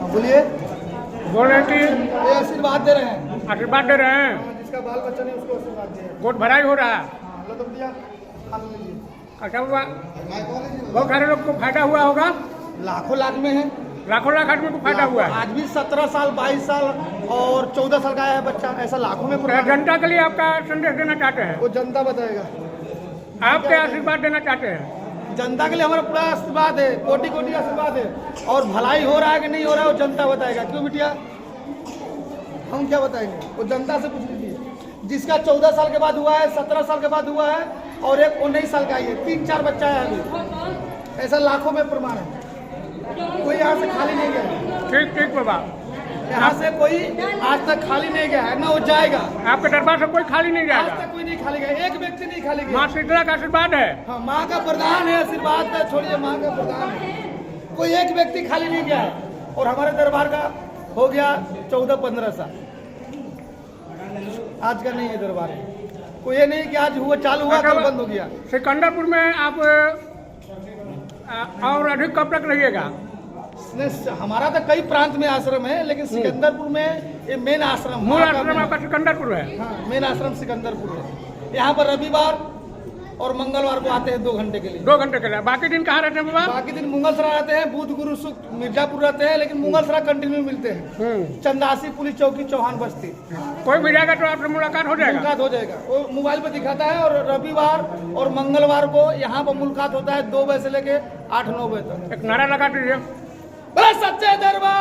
बोलिए। बोल रहे कि ये आशीर्वाद दे रहे हैं, आशीर्वाद दे रहे हैं, जिसका बाल बच्चा नहीं उसको आशीर्वाद दे रहे हैं। गोद भराई हो रहा है। लो तुम दिया, खा लीजिए। अच्छा हुआ, बहुत सारे लोग को फायदा हुआ होगा, लाखों लाख में है, लाखों लाख आदमी को फायदा हुआ है। आज भी 17 साल 22 साल और 14 साल का है बच्चा, ऐसा लाखों में तो प्रमाण है। जनता के लिए आपका संदेश देना चाहते हैं, वो जनता बताएगा। आप क्या आशीर्वाद देना चाहते हैं? जनता के लिए हमारा पूरा आशीर्वाद है, कोटि कोटि आशीर्वाद है, और भलाई हो रहा है कि नहीं हो रहा है वो जनता बताएगा। क्यों बिटिया, हम क्या बताएंगे, वो जनता से पूछ लीजिए। जिसका 14 साल के बाद हुआ है, 17 साल के बाद हुआ है, और एक 19 साल का ही है, 3-4 बच्चा है अभी, ऐसा लाखों में प्रमाण है। कोई यहाँ से खाली नहीं गया, ठीक ठीक बाबा, यहाँ से कोई आज तक खाली नहीं गया है, ना वो जाएगा। आपके दरबार से कोई खाली नहीं आज जाएगा। तक कोई नहीं खाली गया, एक व्यक्ति नहीं खाली गया। माँ शीतला का आशीर्वाद है। हाँ, माँ का प्रदान है, आशीर्वाद का छोड़िए, माँ का प्रदान है। कोई एक व्यक्ति खाली नहीं गया है, और हमारे दरबार का हो गया 14-15 साल, आज का नहीं है दरबार। कोई ये नहीं कि आज हुआ चालू हुआ कल बंद हो गया। सिकंदरपुर में आप और अधिक कब तक रहिएगा? हमारा तो कई प्रांत में आश्रम है, लेकिन सिकंदरपुर में ये मेन आश्रम, मूल आश्रम आपका सिकंदरपुर है। हाँ, मेन आश्रम सिकंदरपुर है। यहाँ पर रविवार और मंगलवार को आते हैं 2 घंटे के लिए। 2 घंटे के लिए, बाकी दिन कहाँ रहते हैं बाबा? बाकी दिन मुगलसराय रहते हैं, बुध गुरु शुक्र मिर्जापुर रहते हैं, लेकिन मुगलसराय कंटिन्यू मिलते हैं। चंदासी पुलिस चौकी, चौहान बस्ती। कोई भी जाएगा तो आपसे मुलाकात हो जाएगा। मुलाकात हो जाएगा, वो मोबाइल पे दिखाता है। और रविवार और मंगलवार को यहाँ पर मुलाकात होता है 2 बजे से लेके 8-9 बजे तक। एक नारा लगा दीजिए। बस सच्चे दरबार